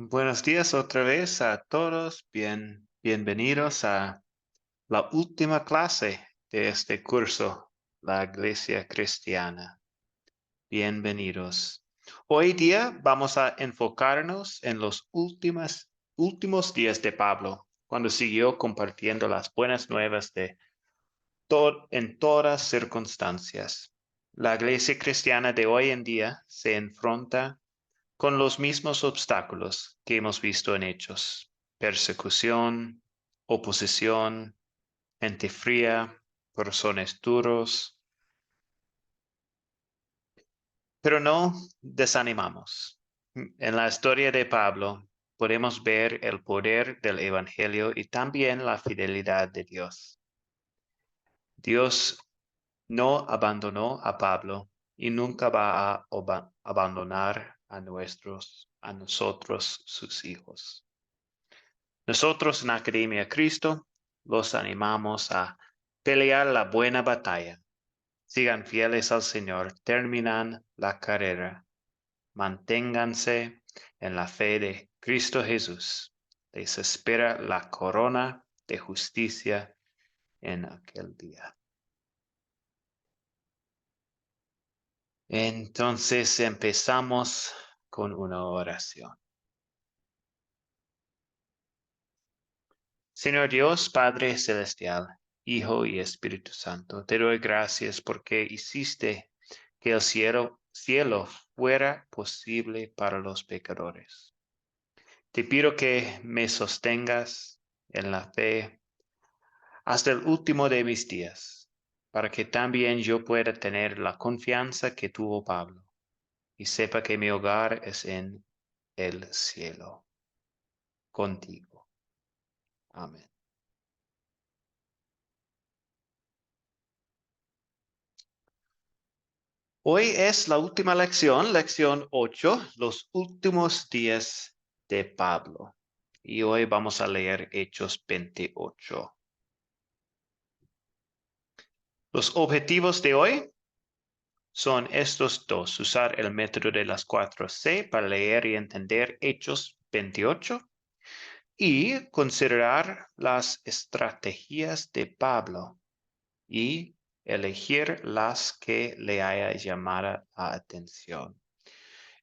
Buenos días otra vez a todos. Bienvenidos a la última clase de este curso, la Iglesia Cristiana. Bienvenidos. Hoy día vamos a enfocarnos en los últimos días de Pablo, cuando siguió compartiendo las buenas nuevas en todas circunstancias. La Iglesia Cristiana de hoy en día se enfrenta con los mismos obstáculos que hemos visto en Hechos: persecución, oposición, gente fría, corazones duros. Pero no desanimamos. En la historia de Pablo podemos ver el poder del Evangelio y también la fidelidad de Dios. Dios no abandonó a Pablo y nunca va a abandonar a nosotros, sus hijos. Nosotros en Academia Cristo los animamos a pelear la buena batalla. Sigan fieles al Señor, terminan la carrera, manténganse en la fe de Cristo Jesús. Les espera la corona de justicia en aquel día. Entonces empezamos con una oración. Señor Dios, Padre Celestial, Hijo y Espíritu Santo, te doy gracias porque hiciste que el cielo fuera posible para los pecadores. Te pido que me sostengas en la fe hasta el último de mis días, para que también yo pueda tener la confianza que tuvo Pablo y sepa que mi hogar es en el cielo, contigo. Amén. Hoy es la última lección 8, los últimos días de Pablo. Y hoy vamos a leer Hechos 28. Los objetivos de hoy son estos dos: usar el método de las 4C para leer y entender Hechos 28 y considerar las estrategias de Pablo y elegir las que le haya llamado la atención.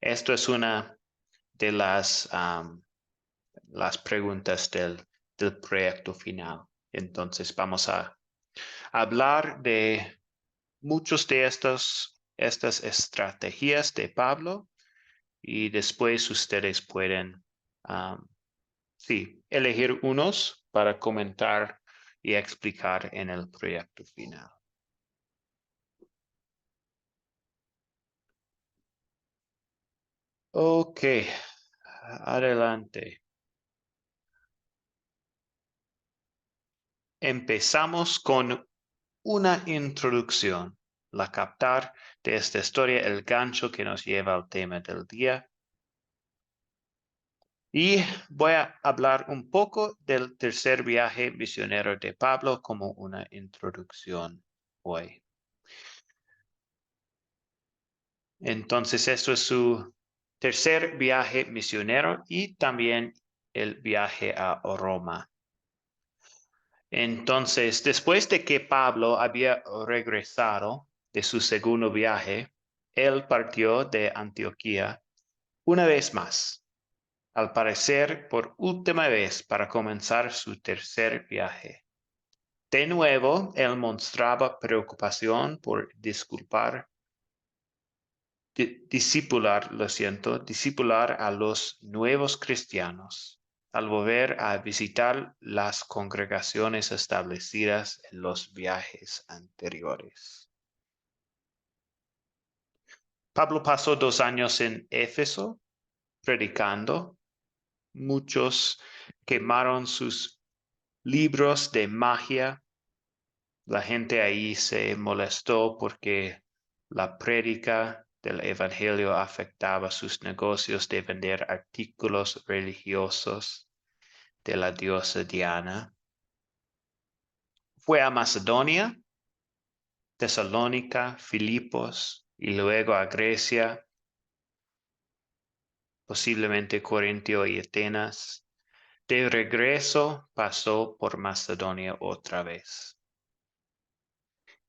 Esto es una de las preguntas del proyecto final. Entonces vamos a hablar de muchos de estas estrategias de Pablo y después ustedes pueden, elegir unos para comentar y explicar en el proyecto final. Ok, adelante. Empezamos con una introducción, la captar de esta historia el gancho que nos lleva al tema del día. Y voy a hablar un poco del tercer viaje misionero de Pablo como una introducción hoy. Entonces, esto es su tercer viaje misionero y también el viaje a Roma. Entonces, después de que Pablo había regresado de su segundo viaje, él partió de Antioquía una vez más, al parecer por última vez, para comenzar su tercer viaje. De nuevo, él mostraba preocupación por discipular a los nuevos cristianos, al volver a visitar las congregaciones establecidas en los viajes anteriores. Pablo pasó 2 años en Éfeso predicando. Muchos quemaron sus libros de magia. La gente ahí se molestó porque la prédica del Evangelio afectaba sus negocios de vender artículos religiosos de la diosa Diana. Fue a Macedonia, Tesalónica, Filipos y luego a Grecia posiblemente Corintio y Atenas. De regreso pasó por Macedonia otra vez.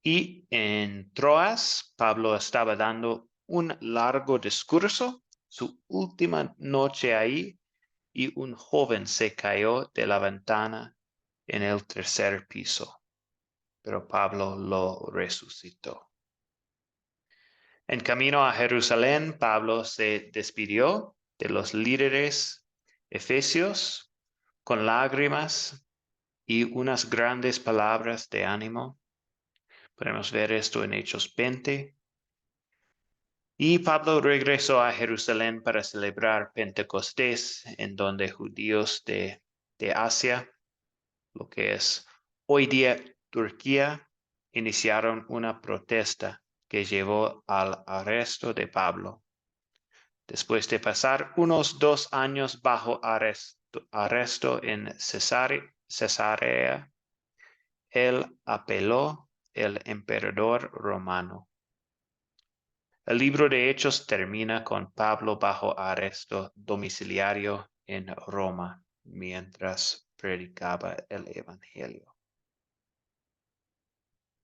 Y en Troas, Pablo estaba dando un largo discurso, su última noche ahí, y un joven se cayó de la ventana en el tercer piso, pero Pablo lo resucitó. En camino a Jerusalén, Pablo se despidió de los líderes efesios con lágrimas y unas grandes palabras de ánimo. Podemos ver esto en Hechos 20. Y Pablo regresó a Jerusalén para celebrar Pentecostés, en donde judíos de Asia, lo que es hoy día Turquía, iniciaron una protesta que llevó al arresto de Pablo. Después de pasar unos 2 años bajo arresto en Cesarea, él apeló al emperador romano. El libro de Hechos termina con Pablo bajo arresto domiciliario en Roma mientras predicaba el Evangelio.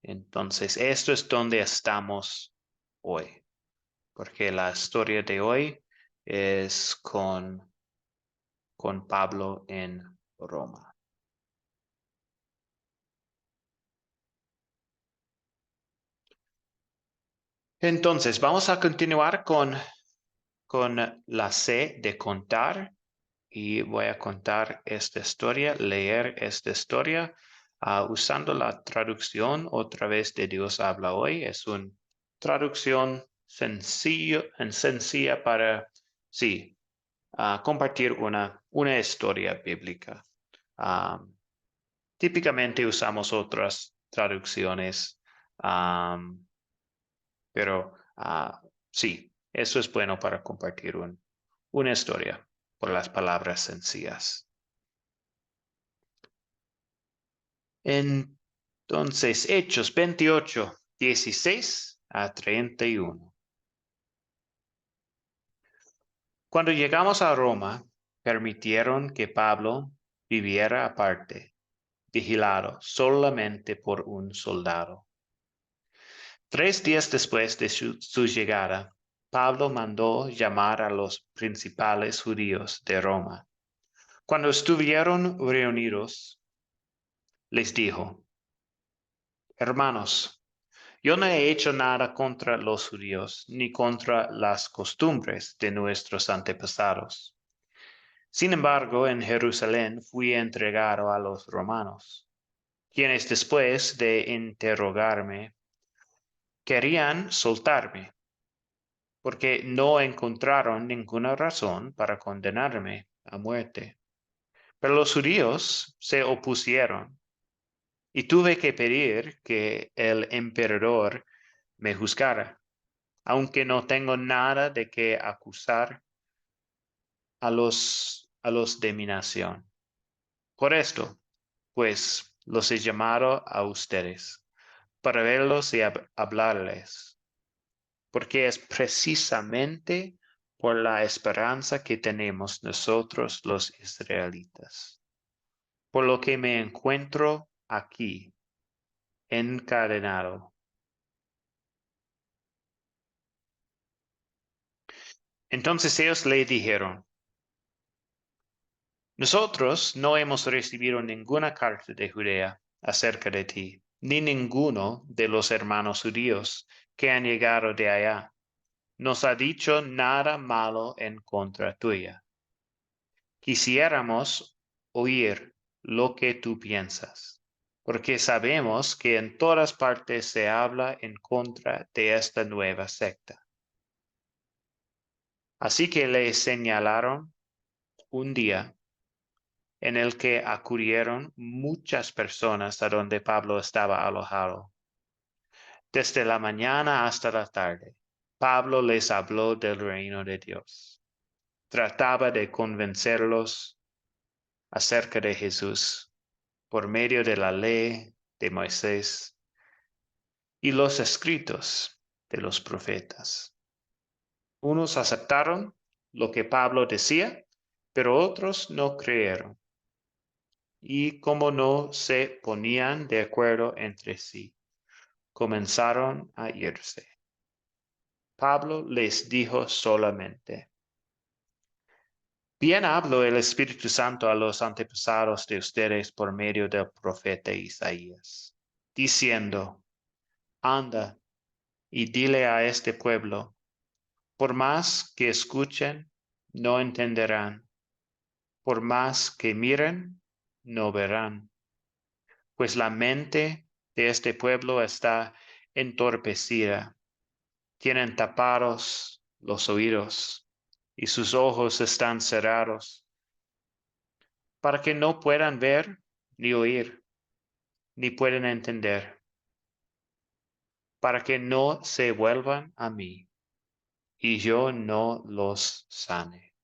Entonces, esto es donde estamos hoy, porque la historia de hoy es con Pablo en Roma. Entonces, vamos a continuar con la C de contar y voy a contar esta historia, leer esta historia usando la traducción otra vez de Dios habla hoy. Es una traducción sencilla para, sí, compartir una historia bíblica. Típicamente usamos otras traducciones, pero sí, eso es bueno para compartir una historia por las palabras sencillas. Entonces, Hechos 28, 16 a 31. Cuando llegamos a Roma, permitieron que Pablo viviera aparte, vigilado solamente por un soldado. 3 días después de su llegada, Pablo mandó llamar a los principales judíos de Roma. Cuando estuvieron reunidos, les dijo: Hermanos, yo no he hecho nada contra los judíos ni contra las costumbres de nuestros antepasados. Sin embargo, en Jerusalén fui entregado a los romanos, quienes después de interrogarme querían soltarme, porque no encontraron ninguna razón para condenarme a muerte. Pero los judíos se opusieron y tuve que pedir que el emperador me juzgara, aunque no tengo nada de qué acusar a los de mi nación. Por esto, pues, los he llamado a ustedes, para verlos y hablarles, porque es precisamente por la esperanza que tenemos nosotros los israelitas, por lo que me encuentro aquí, encadenado. Entonces ellos le dijeron: Nosotros no hemos recibido ninguna carta de Judea acerca de ti, ni ninguno de los hermanos judíos que han llegado de allá nos ha dicho nada malo en contra tuya. Quisiéramos oír lo que tú piensas, porque sabemos que en todas partes se habla en contra de esta nueva secta. Así que le señalaron un día en el que acudieron muchas personas a donde Pablo estaba alojado. Desde la mañana hasta la tarde, Pablo les habló del reino de Dios. Trataba de convencerlos acerca de Jesús por medio de la ley de Moisés y los escritos de los profetas. Unos aceptaron lo que Pablo decía, pero otros no creyeron. Y como no se ponían de acuerdo entre sí, comenzaron a irse. Pablo les dijo solamente: bien habló el Espíritu Santo a los antepasados de ustedes por medio del profeta Isaías, diciendo: anda y dile a este pueblo, por más que escuchen, no entenderán, por más que miren, no verán, pues la mente de este pueblo está entorpecida, tienen tapados los oídos y sus ojos están cerrados, para que no puedan ver ni oír, ni pueden entender, para que no se vuelvan a mí y yo no los sane.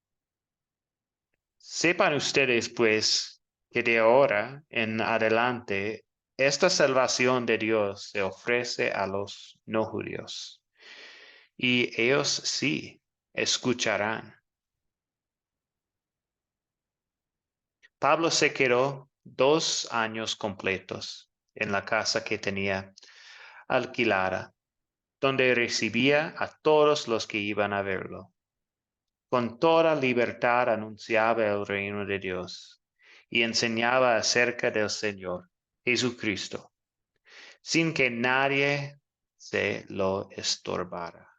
Sepan ustedes, pues, que de ahora en adelante esta salvación de Dios se ofrece a los no judíos, y ellos sí escucharán. Pablo se quedó 2 años completos en la casa que tenía alquilada, donde recibía a todos los que iban a verlo. Con toda libertad anunciaba el reino de Dios y enseñaba acerca del Señor Jesucristo, sin que nadie se lo estorbara.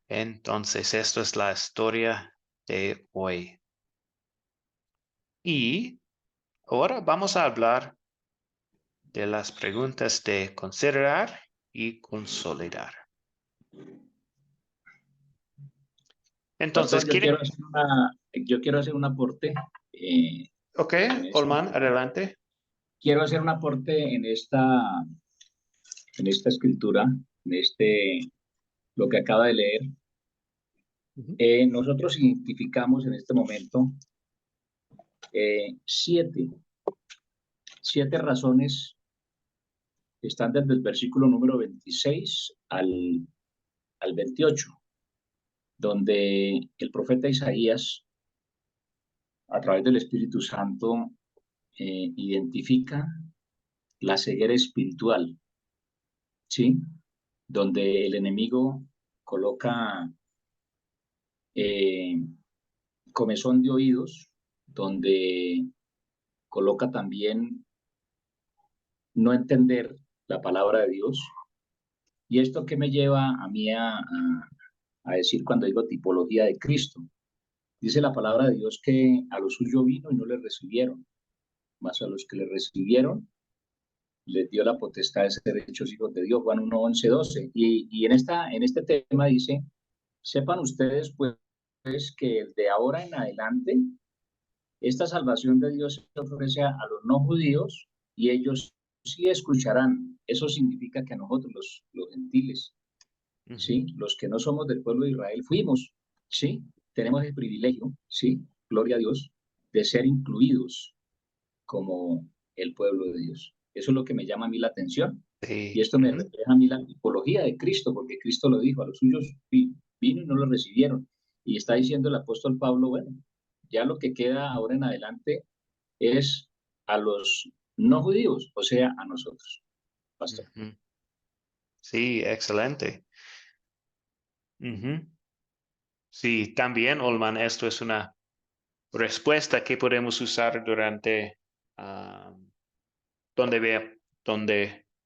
Entonces, esto es la historia de hoy. Y ahora vamos a hablar de las preguntas de considerar y consolidar. Pastor, Entonces, yo quiero hacer un aporte. ok, En Olman, adelante. quiero hacer un aporte en esta escritura, lo que acaba de leer. Nosotros identificamos en este momento siete razones que están desde el versículo número 26 al 28, donde el profeta Isaías, a través del Espíritu Santo, identifica la ceguera espiritual, ¿sí? Donde el enemigo coloca eh, comezón de oídos, donde coloca también no entender la palabra de Dios. ¿Y esto qué me lleva a mí a decir cuando digo tipología de Cristo? Dice la palabra de Dios que a los suyos vino y no le recibieron, mas a los que le recibieron les dio la potestad de ser hechos hijos de Dios, Juan 1, 11, 12. Y en este tema dice: sepan ustedes pues que de ahora en adelante esta salvación de Dios se ofrece a los no judíos y ellos sí escucharán. Eso significa que a nosotros los gentiles, ¿sí? Los que no somos del pueblo de Israel fuimos, ¿sí? Tenemos el privilegio, ¿sí? Gloria a Dios, de ser incluidos como el pueblo de Dios. Eso es lo que me llama a mí la atención. Y Sí. esto me refleja a mí la tipología de Cristo, porque Cristo lo dijo: a los suyos vino y no lo recibieron. Y está diciendo el apóstol Pablo: bueno, ya lo que queda ahora en adelante es a los no judíos, o sea, a nosotros, pastor. Sí, excelente. Sí, también, Olman, esto es una respuesta que podemos usar durante donde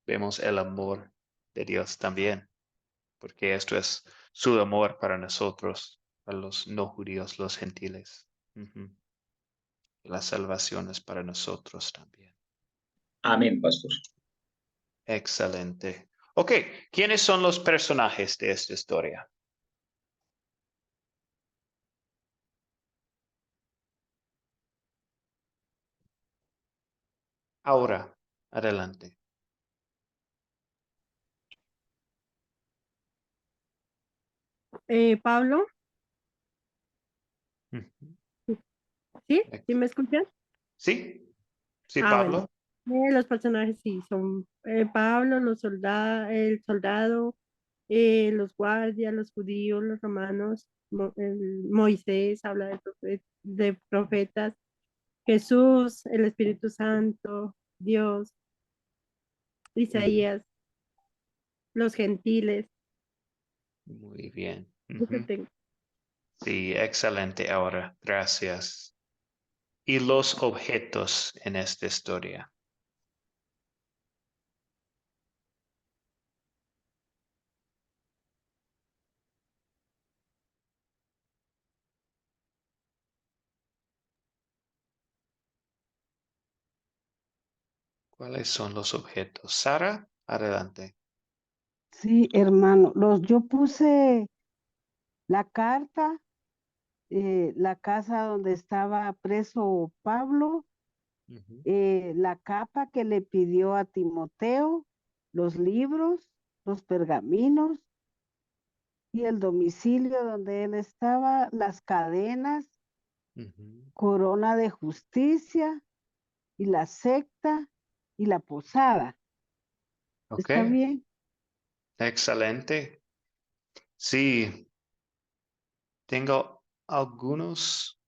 vemos el amor de Dios también, porque esto es su amor para nosotros, para los no judíos, los gentiles. La salvación es para nosotros también. Amén, pastor. Excelente. Ok, ¿quiénes son los personajes de esta historia? Ahora, adelante. Pablo, Ujú. ¿sí? ¿Sí Ex- me escuchan? Sí, sí, Bueno, Pablo. los personajes sí, son Pablo, el soldado, los guardias, los judíos, los romanos, Moisés habla de profetas, Jesús, el Espíritu Santo, Dios, Isaías, los gentiles. Muy bien. Eso tengo. Sí, excelente ahora. Gracias. Y los objetos en esta historia. ¿Cuáles son los objetos? Sara, adelante. Sí, hermano, yo puse la carta, la casa donde estaba preso Pablo, la capa que le pidió a Timoteo, los libros, los pergaminos y el domicilio donde él estaba, las cadenas, corona de justicia y la secta y la posada. Ok, ¿Está bien? excelente. Sí, tengo algunos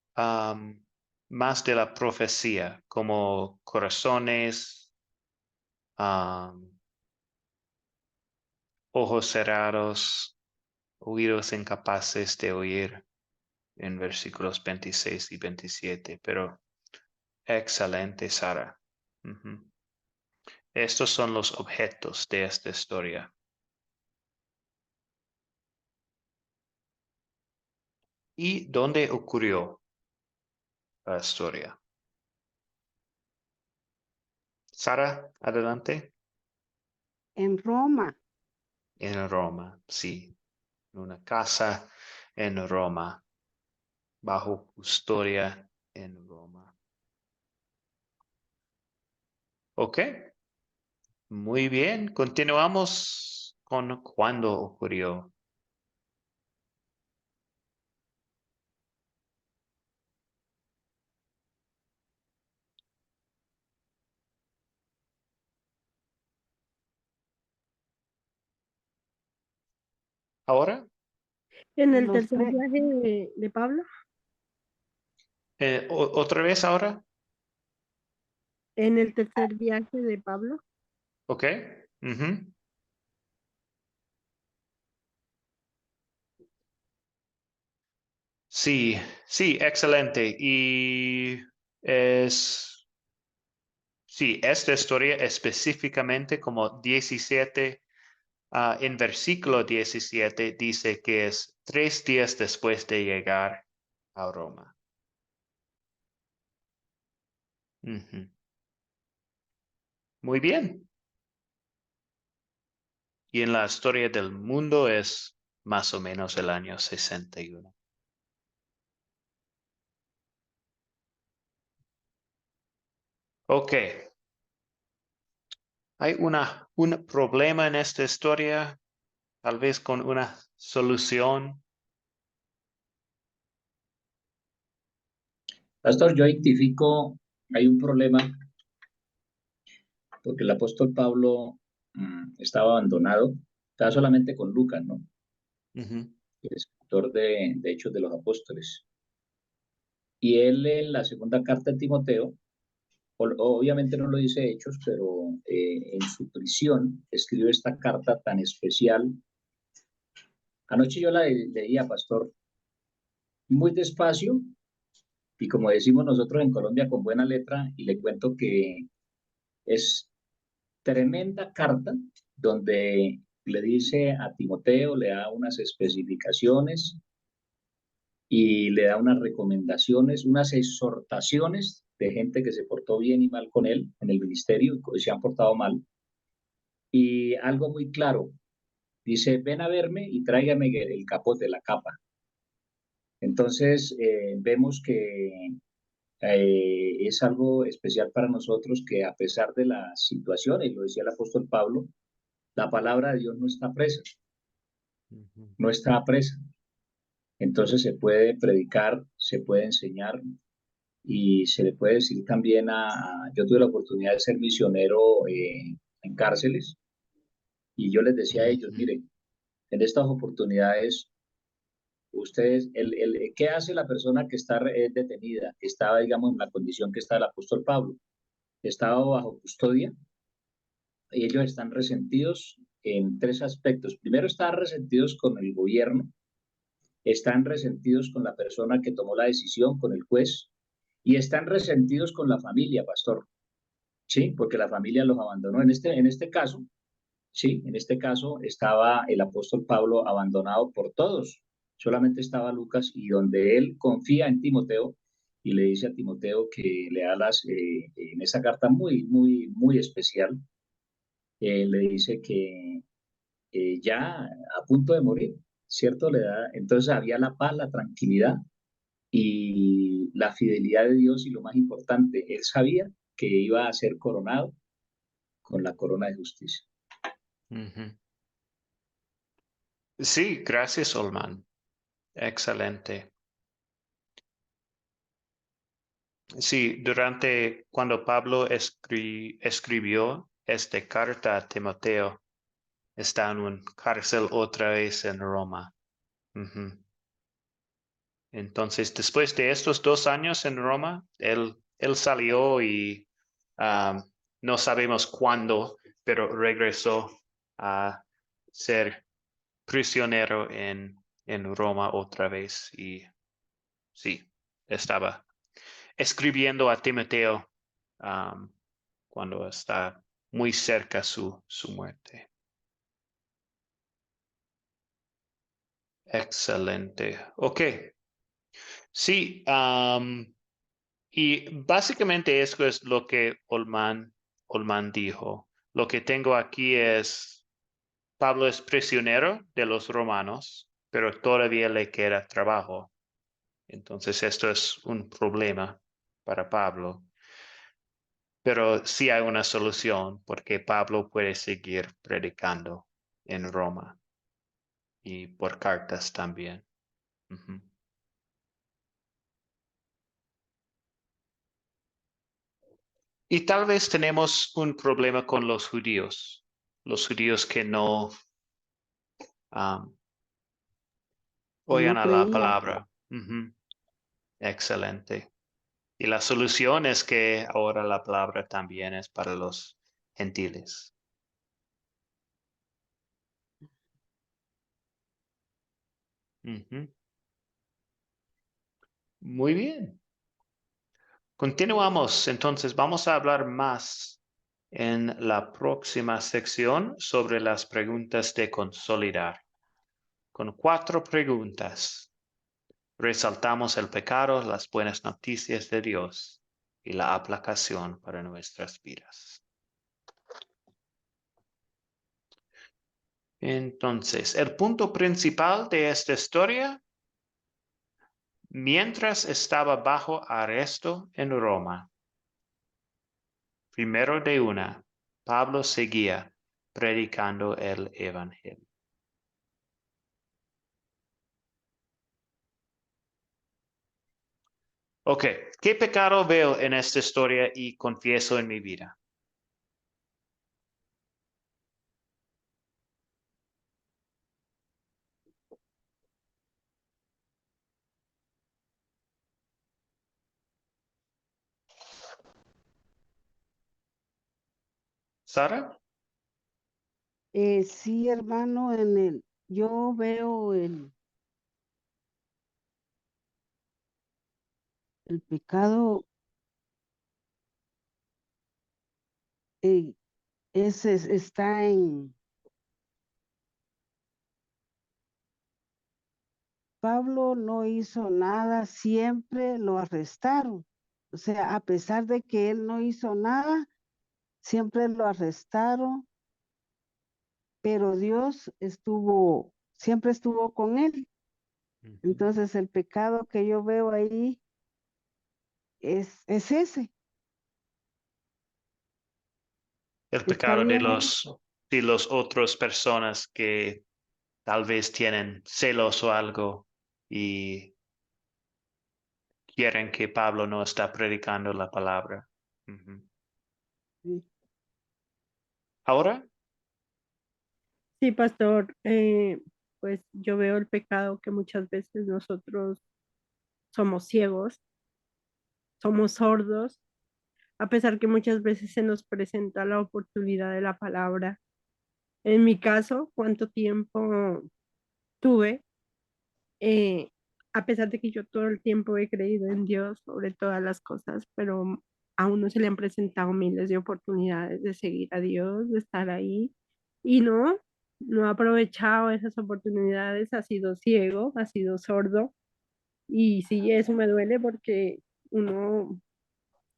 más de la profecía, como corazones, ojos cerrados, oídos incapaces de oír en versículos 26 y 27, pero excelente, Sara. Estos son los objetos de esta historia. ¿Y dónde ocurrió la historia? Sara, adelante. En Roma. En Roma, sí. En una casa en Roma, bajo custodia en Roma. Ok, muy bien. Continuamos con cuándo ocurrió. Ahora, En En el los tercer tres, viaje de Pablo, otra vez ahora. en el tercer viaje de Pablo, Ok. Sí, sí, excelente. Y sí, esta historia específicamente como 17, en versículo 17 dice que es 3 días después de llegar a Roma. Muy bien. Y en la historia del mundo es más o menos el año 61. Ok. Hay un problema en esta historia, tal vez con una solución. Pastor, yo identifico, hay un problema porque el apóstol Pablo estaba abandonado, estaba solamente con Lucas, ¿no? El escritor de Hechos de los Apóstoles. Y él en la segunda carta de Timoteo, obviamente no lo dice Hechos, pero en su prisión escribe esta carta tan especial. Anoche yo la leía, pastor, muy despacio y como decimos nosotros en Colombia, con buena letra, y le cuento que es tremenda carta donde le dice a Timoteo, le da unas especificaciones y le da unas recomendaciones, unas exhortaciones de gente que se portó bien y mal con él en el ministerio y se han portado mal. Y algo muy claro, dice, ven a verme y tráigame el capote, la capa. Entonces, vemos que es algo especial para nosotros que a pesar de las situaciones, lo decía el apóstol Pablo, la palabra de Dios no está presa, no está presa. Entonces se puede predicar, se puede enseñar y se le puede decir también yo tuve la oportunidad de ser misionero en cárceles y yo les decía a ellos, miren, en estas oportunidades, ustedes, ¿qué hace la persona que está detenida? Que estaba, digamos, en la condición que está el apóstol Pablo. Estaba bajo custodia y ellos están resentidos en tres aspectos. Primero, están resentidos con el gobierno, están resentidos con la persona que tomó la decisión, con el juez, y están resentidos con la familia, pastor. Sí, porque la familia los abandonó. En este caso, sí, en este caso estaba el apóstol Pablo abandonado por todos. Solamente estaba Lucas y donde él confía en Timoteo y le dice a Timoteo que le da en esa carta muy especial, le dice que ya a punto de morir, ¿cierto? Entonces había la paz, la tranquilidad y la fidelidad de Dios y lo más importante, él sabía que iba a ser coronado con la corona de justicia. Ujú. Sí, gracias, Olman. Excelente. Sí, cuando Pablo escribió esta carta a Timoteo, está en una cárcel otra vez en Roma. Ujú. Entonces, después de estos 2 años en Roma, él salió y no sabemos cuándo, pero regresó a ser prisionero en Roma otra vez. Y sí, estaba escribiendo a Timoteo cuando está muy cerca su muerte. Excelente. Ok. Sí, y básicamente eso es lo que Olman dijo. Lo que tengo aquí es, Pablo es prisionero de los romanos, pero todavía le queda trabajo. Entonces esto es un problema para Pablo. Pero sí hay una solución porque Pablo puede seguir predicando en Roma y por cartas también. Ujú. Y tal vez tenemos un problema con los judíos que no que oigan no a la creían. palabra. Ujú. Excelente. Y la solución es que ahora la palabra también es para los gentiles. Ujú. Muy bien. Continuamos. Entonces vamos a hablar más en la próxima sección sobre las preguntas de consolidar. Con 4 preguntas. Resaltamos el pecado, las buenas noticias de Dios y la aplicación para nuestras vidas. Entonces, el punto principal de esta historia, mientras estaba bajo arresto en Roma, primero de una, Pablo seguía predicando el Evangelio. Ok, ¿qué pecado veo en esta historia y confieso en mi vida? ¿Sara? Sí, hermano, yo veo el pecado, eh, está Pablo no hizo nada, siempre lo arrestaron. O sea, a pesar de que él no hizo nada, siempre lo arrestaron, pero Dios siempre estuvo con él. Ujú. Entonces el pecado que yo veo ahí es ese. El Está pecado de bien, los otros personas que tal vez tienen celos o algo y quieren que Pablo no está predicando la palabra. Ujú. sí. Ahora, Sí, pastor. pues yo veo el pecado que muchas veces nosotros somos ciegos, somos sordos, a pesar que muchas veces se nos presenta la oportunidad de la palabra. En mi caso, ¿cuánto tiempo tuve? eh, a pesar de que yo todo el tiempo he creído en Dios sobre todas las cosas, pero a uno se le han presentado miles de oportunidades de seguir a Dios, de estar ahí, y no ha aprovechado esas oportunidades, ha sido ciego, ha sido sordo, y sí, eso me duele porque uno,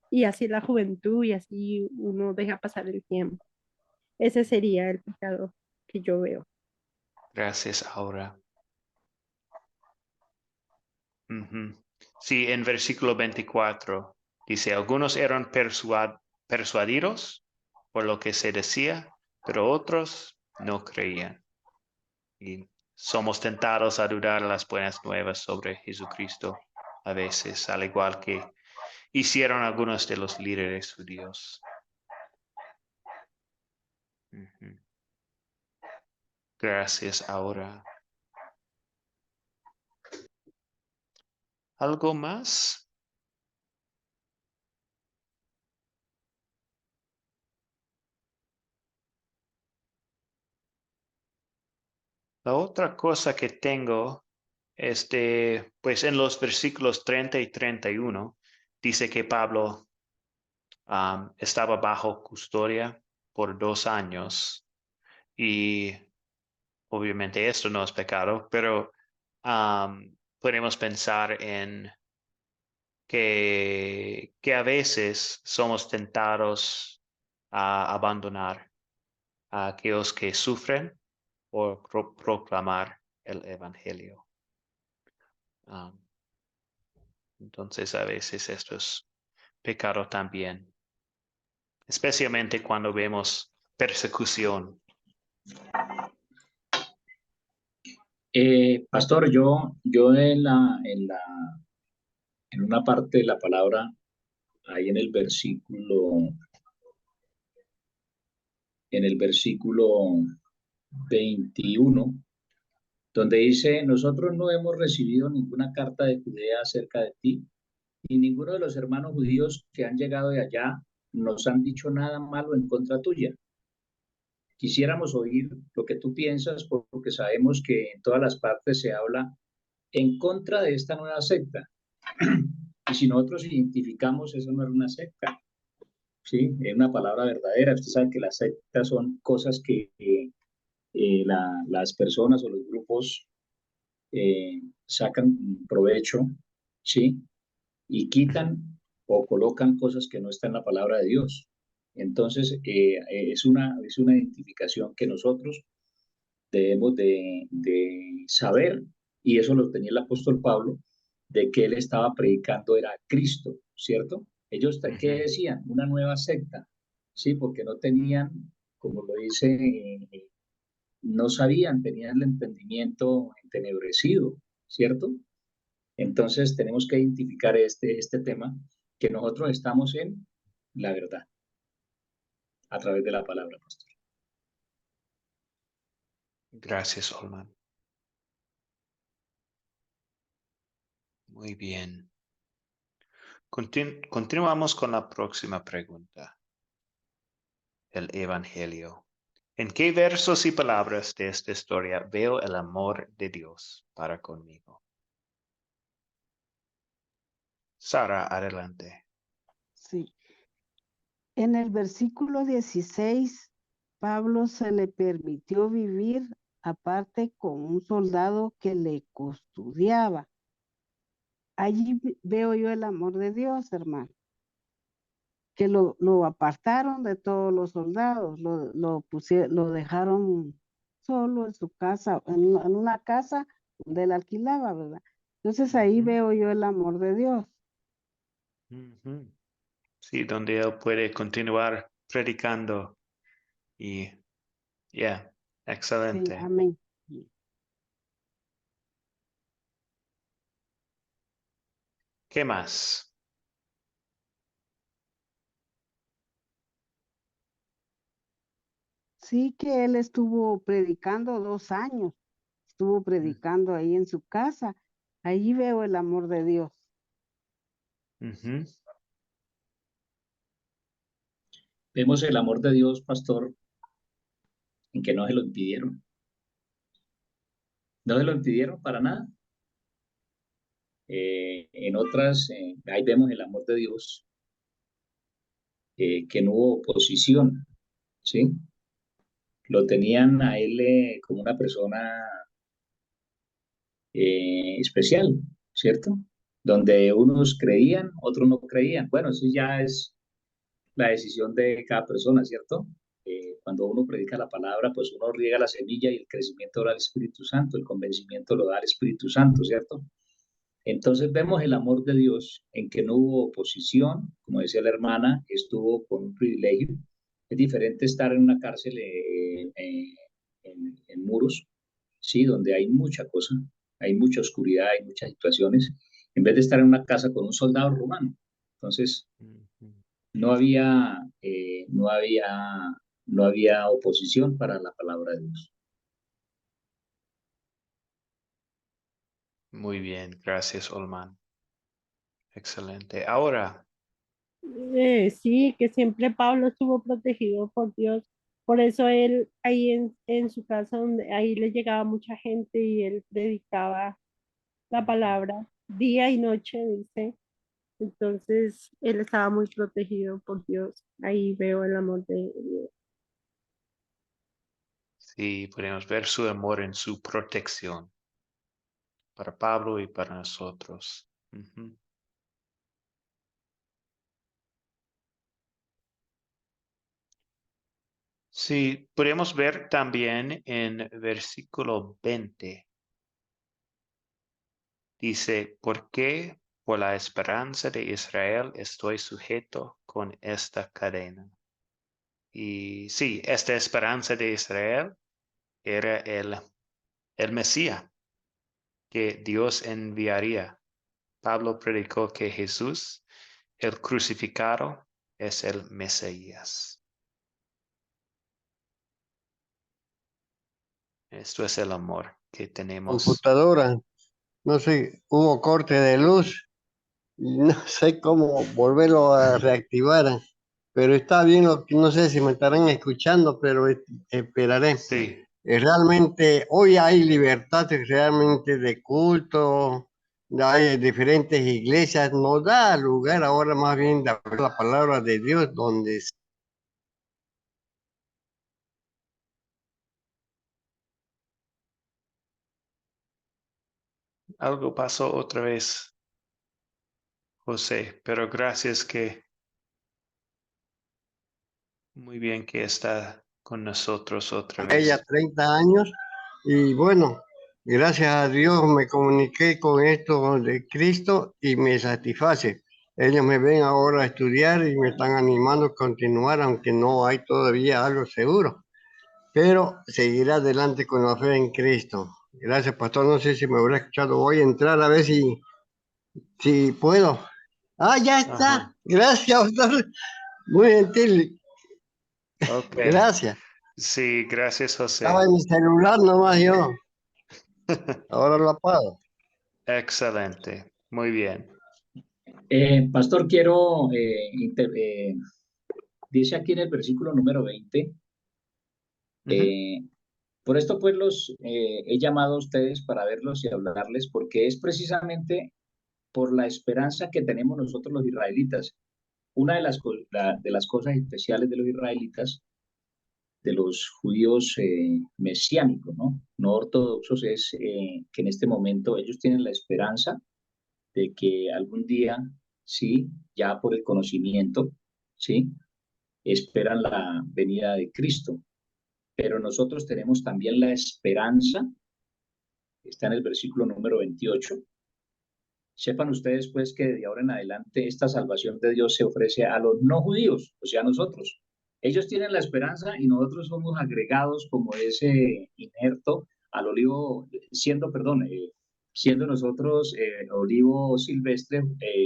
y así la juventud, y así uno deja pasar el tiempo. Ese sería el pecado que yo veo. Gracias, Aura. Ujú. Sí, en versículo 24 dice, algunos eran persuadidos por lo que se decía, pero otros no creían. Y somos tentados a dudar las buenas nuevas sobre Jesucristo a veces, al igual que hicieron algunos de los líderes judíos. Ujú. Gracias, Aura. ¿Algo más? La otra cosa que tengo es pues en los versículos 30 y 31, dice que Pablo estaba bajo custodia por 2 años y obviamente esto no es pecado, pero podemos pensar en que a veces somos tentados a abandonar a aquellos que sufren por proclamar el Evangelio. Um, entonces a veces esto es pecado también, especialmente cuando vemos persecución. Pastor, yo en una parte de la palabra, ahí en el versículo 21, donde dice, nosotros no hemos recibido ninguna carta de Judea acerca de ti, y ninguno de los hermanos judíos que han llegado de allá nos han dicho nada malo en contra tuya. Quisiéramos oír lo que tú piensas, porque sabemos que en todas las partes se habla en contra de esta nueva secta. Y si nosotros identificamos, eso no es una secta, ¿sí? Es una palabra verdadera. Usted sabe que las sectas son cosas que las personas o los grupos sacan provecho, ¿sí? Y quitan o colocan cosas que no están en la palabra de Dios. Entonces, es una identificación que nosotros debemos de saber, y eso lo tenía el apóstol Pablo, de que él estaba predicando era Cristo, ¿cierto? Ellos, ¿qué decían? Una nueva secta, ¿sí? Porque no tenían, como lo dice, no sabían, tenían el entendimiento entenebrecido, ¿cierto? Entonces tenemos que identificar este tema, que nosotros estamos en la verdad, a través de la palabra, pastor. Gracias, Olman. Muy bien. Continuamos con la próxima pregunta. El Evangelio. ¿En qué versos y palabras de esta historia veo el amor de Dios para conmigo? Sara, adelante. Sí. En el versículo 16, Pablo se le permitió vivir aparte con un soldado que le custodiaba. Allí veo yo el amor de Dios, hermano, que lo apartaron de todos los soldados, lo dejaron solo en su casa, en una casa donde él alquilaba, ¿verdad? Entonces ahí Ujú. veo yo el amor de Dios. Ujú. Sí, donde él puede continuar predicando y Sí, excelente. amén. ¿Qué más? Sí que él estuvo predicando 2 años. estuvo predicando ahí en su casa. Allí veo el amor de Dios. Ujú. Vemos el amor de Dios, pastor, en que no se lo impidieron. No se lo impidieron para nada. En otras, ahí vemos el amor de Dios, que no hubo oposición, ¿sí? Lo tenían a él como una persona especial, ¿cierto? Donde unos creían, otros no creían. Bueno, eso ya es la decisión de cada persona, ¿cierto? Cuando uno predica la palabra, pues uno riega la semilla y el crecimiento lo da el Espíritu Santo, el convencimiento lo da el Espíritu Santo, ¿cierto? Entonces vemos el amor de Dios en que no hubo oposición, como decía la hermana, estuvo con un privilegio. Es diferente estar en una cárcel en muros, ¿sí? Donde hay mucha cosa, hay mucha oscuridad, hay muchas situaciones, en vez de estar en una casa con un soldado romano. Entonces, Ujú. no había, no había oposición para la palabra de Dios. Muy bien, gracias, Olman. Excelente. Ahora, Sí, que siempre Pablo estuvo protegido por Dios. Por eso él ahí en su casa, donde ahí le llegaba mucha gente y él predicaba la palabra día y noche, dice. Entonces él estaba muy protegido por Dios. Ahí veo el amor de Dios. sí, podemos ver su amor en su protección para Pablo y para nosotros. Ujú. Sí, podemos ver también en versículo 20. Dice, ¿por qué por la esperanza de Israel estoy sujeto con esta cadena? Y sí, esta esperanza de Israel era el Mesías que Dios enviaría. Pablo predicó que Jesús, el crucificado, es el Mesías. Esto es el amor que tenemos. Computadora, no sé, hubo corte de luz y no sé cómo volverlo a reactivar, pero está bien, no sé si me estarán escuchando, pero esperaré. Sí, Realmente hoy hay libertad realmente de culto, hay diferentes iglesias, nos da lugar ahora más bien de hablar la palabra de Dios, donde algo pasó otra vez, José, pero gracias que muy bien que está con nosotros otra ella vez. 30 años y bueno, gracias a Dios me comuniqué con esto de Cristo y me satisface. Ellos me ven ahora a estudiar y me están animando a continuar, aunque no hay todavía algo seguro, pero seguiré adelante con la fe en Cristo. Gracias, pastor. No sé si me habrá escuchado. Voy a entrar a ver si puedo. Ah, ya está. Ajá. Gracias, pastor. Muy gentil. Ok. Gracias. Sí, gracias, Estaba José. en mi celular nomás yo. Ahora lo apago. Excelente. Muy bien. Pastor, quiero, dice aquí en el versículo número 20, Ujú. por esto pues los he llamado a ustedes para verlos y hablarles, porque es precisamente por la esperanza que tenemos nosotros los israelitas. Una de de las cosas especiales de los israelitas, de los judíos mesiánicos, ¿no? No ortodoxos, es que en este momento ellos tienen la esperanza de que algún día, sí, ya por el conocimiento, sí, esperan la venida de Cristo. Pero nosotros tenemos también la esperanza, está en el versículo número 28. Sepan ustedes pues que de ahora en adelante esta salvación de Dios se ofrece a los no judíos, o sea, a nosotros. Ellos tienen la esperanza y nosotros somos agregados como ese injerto al olivo, siendo, perdón, siendo nosotros olivo silvestre,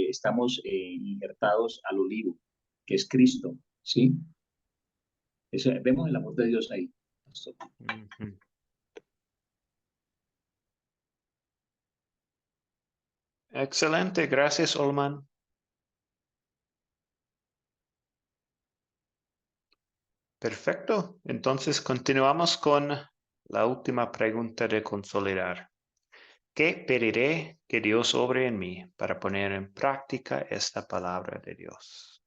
estamos injertados al olivo, que es Cristo, ¿sí? Vemos el amor de Dios ahí. Pastor. Ujú. Excelente, gracias, Olman. Perfecto, entonces continuamos con la última pregunta de consolidar. ¿Qué pediré que Dios obre en mí para poner en práctica esta palabra de Dios?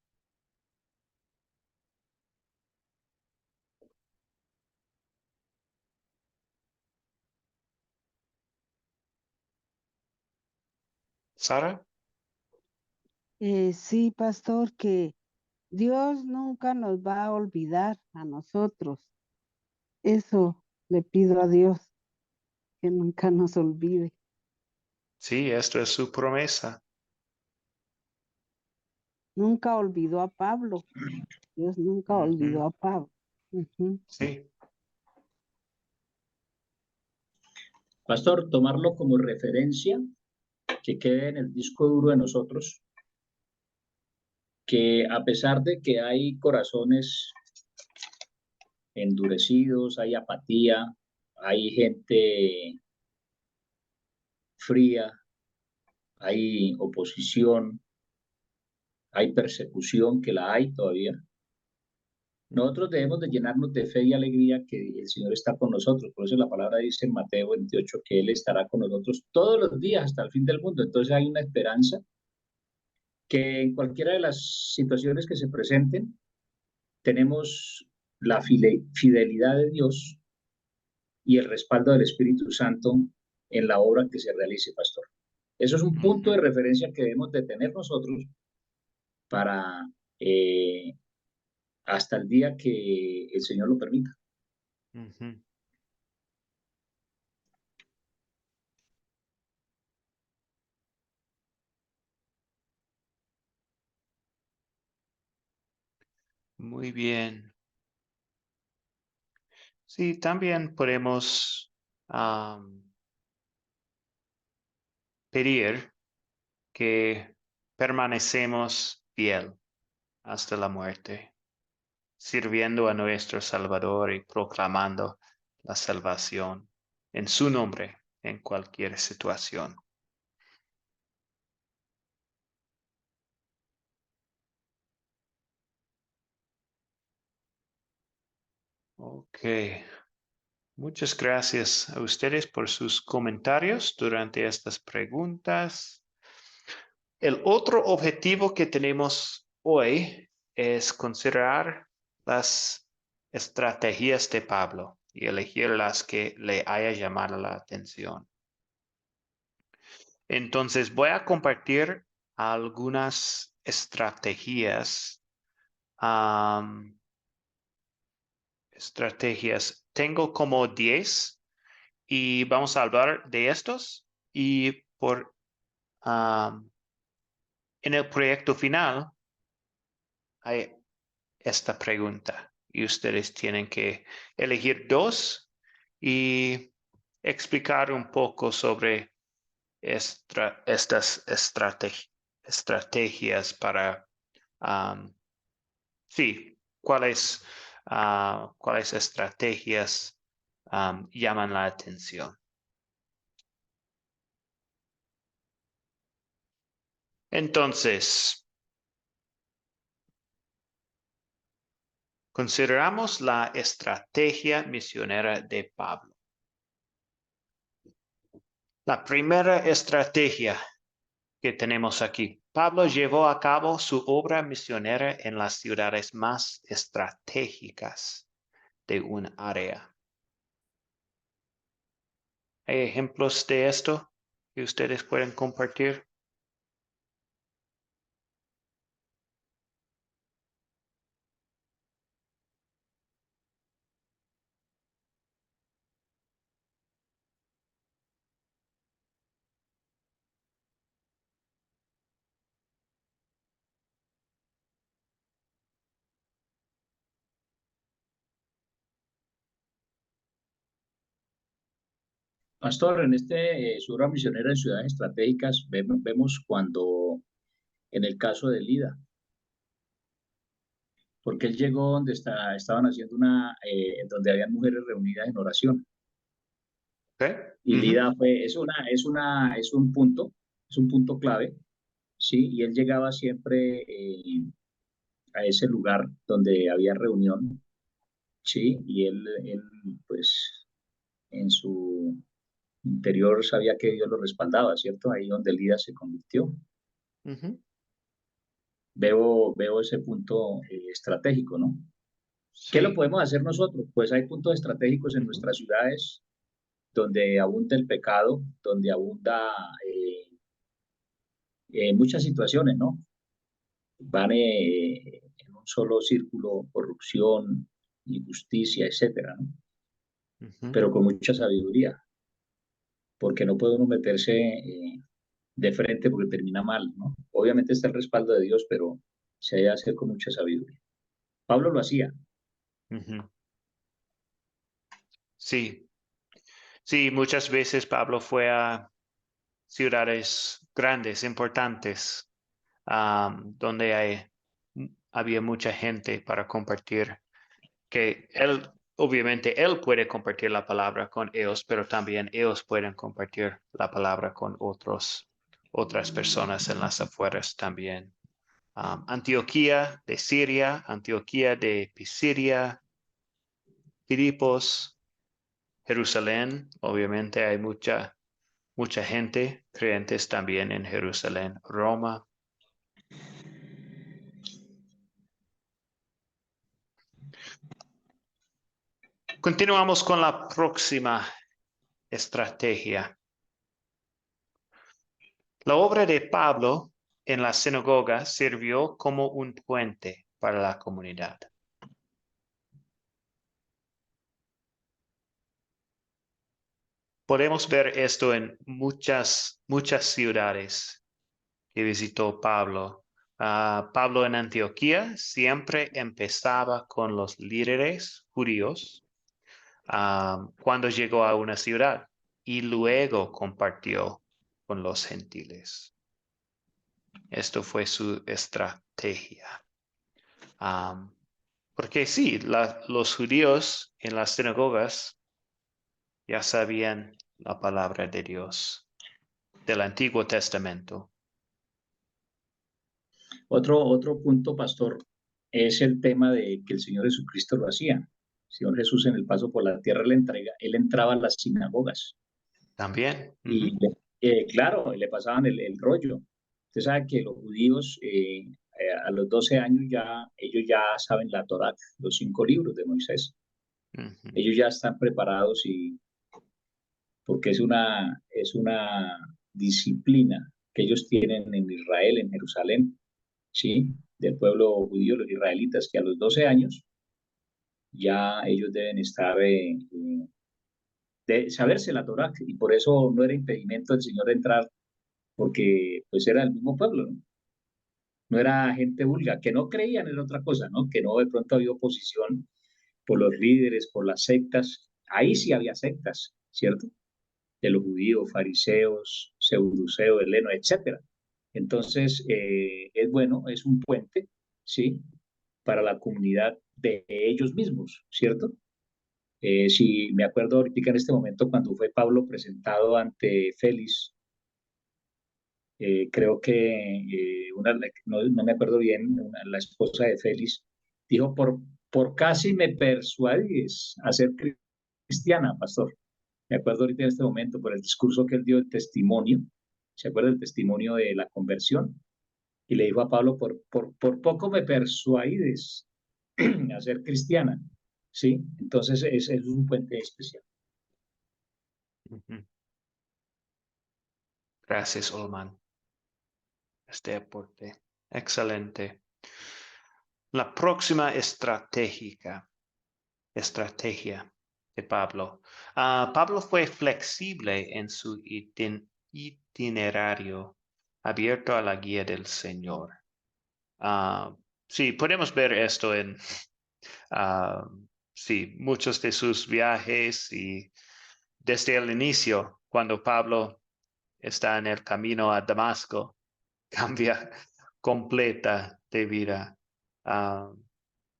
Sara. Sí, pastor, que Dios nunca nos va a olvidar a nosotros. Eso le pido a Dios, que nunca nos olvide. Sí, esto es su promesa. Nunca olvidó a Pablo. Dios nunca olvidó Ujú, a Pablo. Ujú. sí, Pastor, tomarlo como referencia, que quede en el disco duro de nosotros, que a pesar de que hay corazones endurecidos, hay apatía, hay gente fría, hay oposición, hay persecución, que la hay todavía. Nosotros debemos de llenarnos de fe y alegría que el Señor está con nosotros. Por eso la palabra dice en Mateo 28 que Él estará con nosotros todos los días hasta el fin del mundo. Entonces hay una esperanza que en cualquiera de las situaciones que se presenten, tenemos la fidelidad de Dios y el respaldo del Espíritu Santo en la obra que se realice, pastor. Eso es un punto de ujú, referencia que debemos de tener nosotros para hasta el día que el Señor lo permita. ujú. Muy bien. Sí, también podemos pedir que permanecemos fiel hasta la muerte, sirviendo a nuestro Salvador y proclamando la salvación en su nombre en cualquier situación. Ok, muchas gracias a ustedes por sus comentarios durante estas preguntas. El otro objetivo que tenemos hoy es considerar las estrategias de Pablo y elegir las que le haya llamado la atención. Entonces voy a compartir algunas estrategias. Tengo como 10 y vamos a hablar de estos y en el proyecto final hay esta pregunta y ustedes tienen que elegir dos y explicar un poco sobre estas estrategias para, sí, cuáles estrategias llaman la atención. Entonces, consideramos la estrategia misionera de Pablo. La primera estrategia que tenemos aquí. Pablo llevó a cabo su obra misionera en las ciudades más estratégicas de un área. ¿Hay ejemplos de esto que ustedes pueden compartir? Pastor, en su obra misionera en ciudades estratégicas, vemos cuando, en el caso de Lida, porque él llegó donde estaban haciendo donde habían mujeres reunidas en oración. ¿Okay? Y Lida es un punto, es un punto clave, ¿sí? Y él llegaba siempre a ese lugar donde había reunión, ¿sí? Y él, pues, en su interior sabía que Dios lo respaldaba, ¿cierto? Ahí donde Lida se convirtió. Ujú. Veo ese punto estratégico, ¿no? ¿Qué lo Sí. podemos hacer nosotros? Pues hay puntos estratégicos en nuestras ciudades donde abunda el pecado, donde abunda muchas situaciones, ¿no? Van en un solo círculo, corrupción, injusticia, etcétera, ¿no? Ujú. Pero con mucha sabiduría, porque no puede uno meterse de frente porque termina mal, ¿no? Obviamente está el respaldo de Dios, pero se debe hacer con mucha sabiduría. Pablo lo hacía. Ujú. Sí, sí, muchas veces Pablo fue a ciudades grandes, importantes, donde había mucha gente para compartir, que él, obviamente, él puede compartir la palabra con ellos, pero también ellos pueden compartir la palabra con otras personas en las afueras también. Antioquía de Siria, Antioquía de Pisidia, Filipos, Jerusalén, obviamente hay mucha gente, creyentes también en Jerusalén, Roma. Continuamos con la próxima estrategia. La obra de Pablo en la sinagoga sirvió como un puente para la comunidad. Podemos ver esto en muchas ciudades que visitó Pablo. Pablo en Antioquía siempre empezaba con los líderes judíos cuando llegó a una ciudad y luego compartió con los gentiles. Esto fue su estrategia. Porque sí, los judíos en las sinagogas ya sabían la palabra de Dios del Antiguo Testamento. Otro punto, pastor, es el tema de que el Señor Jesucristo lo hacía. El Señor Jesús en el paso por la tierra él entraba a las sinagogas También. y claro, le pasaban el rollo. Usted sabe que los judíos a los 12 años ellos ya saben la Torá, los 5 libros de Moisés. Ujú. Ellos ya están preparados porque es una disciplina que ellos tienen en Israel, en Jerusalén, ¿sí? Del pueblo judío, los israelitas, que a los 12 años ya ellos deben estar, de saberse la Torá, y por eso no era impedimento del Señor entrar, porque pues era el mismo pueblo, ¿no? No era gente vulgar, que no creían en otra cosa, ¿no? Que no de pronto había oposición por los líderes, por las sectas. Ahí sí había sectas, ¿cierto? De los judíos, fariseos, seduceos, helenos, etcétera. Entonces, es bueno, es un puente, ¿sí? Para la comunidad de ellos mismos, ¿cierto? Si me acuerdo ahorita en este momento cuando fue Pablo presentado ante Félix, creo que no me acuerdo bien, la esposa de Félix dijo, por casi me persuades a ser cristiana, pastor. Me acuerdo ahorita en este momento por el discurso que él dio, el testimonio, ¿se acuerda del testimonio de la conversión? Y le dijo a Pablo, por poco me persuades a ser cristiana, ¿sí? Entonces es un puente especial. Ujú. Gracias, Olman. Este aporte. Excelente. La próxima estrategia de Pablo. Pablo fue flexible en su itinerario, abierto a la guía del Señor. Sí, podemos ver esto en sí, muchos de sus viajes y desde el inicio, cuando Pablo está en el camino a Damasco, cambia completa de vida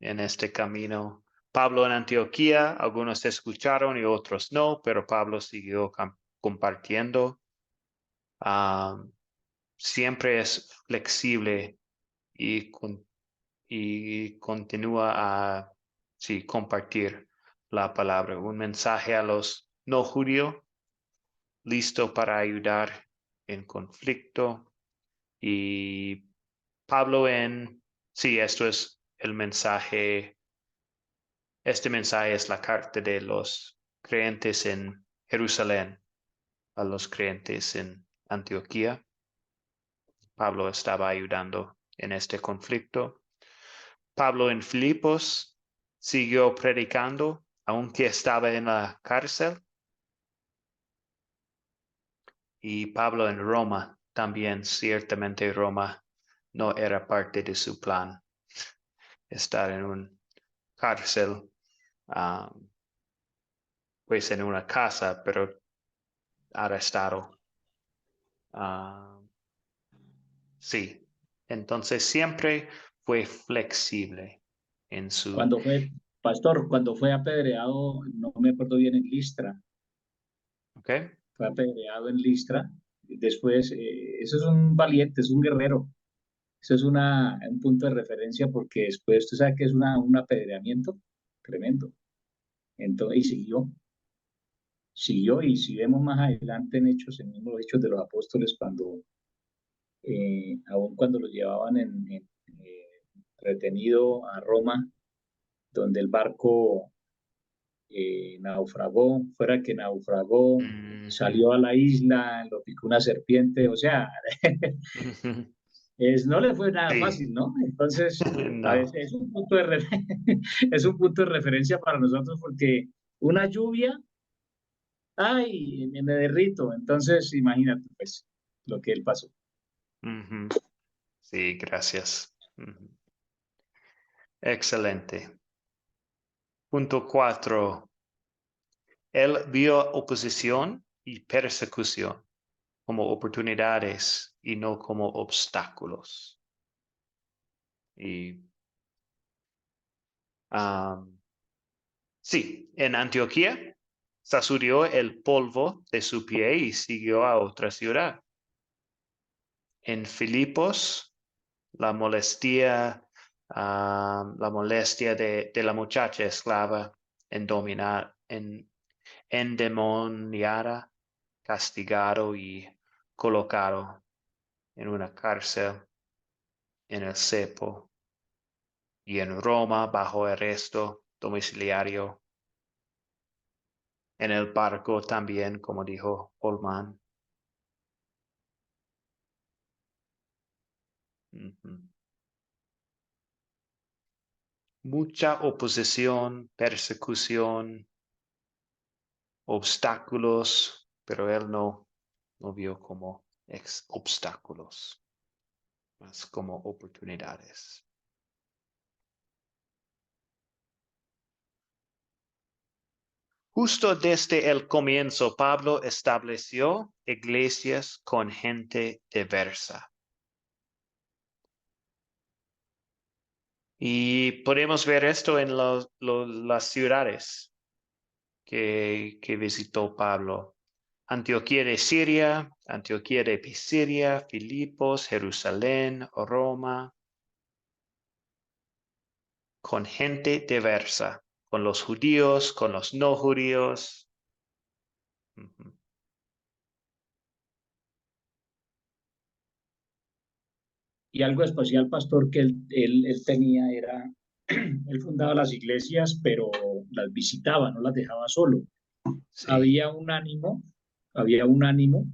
en este camino. Pablo en Antioquía, algunos escucharon y otros no, pero Pablo siguió compartiendo. siempre es flexible y, y continúa a compartir la palabra. Un mensaje a los no judíos, listo para ayudar en conflicto. Y Pablo esto es el mensaje. Este mensaje es la carta de los creyentes en Jerusalén a los creyentes en Antioquía. Pablo estaba ayudando en este conflicto. Pablo en Filipos siguió predicando, aunque estaba en la cárcel. Y Pablo en Roma también, ciertamente Roma no era parte de su plan estar en un cárcel, pues en una casa, pero arrestado. Sí, entonces siempre fue flexible en su... Cuando fue, pastor, cuando fue apedreado, no me acuerdo bien, en Listra, ¿Ok? fue apedreado en Listra. Después, eso es un valiente, es un guerrero. Eso es un punto de referencia porque después tú sabes que es un apedreamiento tremendo. Entonces, y siguió, y si vemos más adelante en Hechos, en mismos Hechos de los Apóstoles, aún cuando lo llevaban retenido a Roma, donde el barco naufragó, fuera que naufragó, salió a la isla, lo picó una serpiente, o sea, no le fue nada Sí, fácil, ¿no? Entonces, a no. veces es un punto es un punto de referencia para nosotros porque una lluvia, ay, me derrito. Entonces, imagínate, pues, lo que él pasó. Ujú. Sí, gracias. Ujú. Excelente. Punto 4. Él vio oposición y persecución como oportunidades y no como obstáculos. Y sí, en Antioquía sacudió el polvo de su pie y siguió a otra ciudad. En Filipos, la molestia de la muchacha esclava endemoniada, castigado y colocado en una cárcel en el cepo, y en Roma bajo arresto domiciliario. En el barco también, como dijo Holman. Mucha oposición, persecución, obstáculos, pero él no vio como obstáculos, más como oportunidades. Justo desde el comienzo, Pablo estableció iglesias con gente diversa. Y podemos ver esto en las ciudades que visitó Pablo. Antioquía de Siria, Antioquía de Pisidia, Filipos, Jerusalén, Roma, con gente diversa, con los judíos, con los no judíos. Y algo especial, pastor, que él tenía era, él fundaba las iglesias, pero las visitaba, no las dejaba solo. Sí. Había había un ánimo.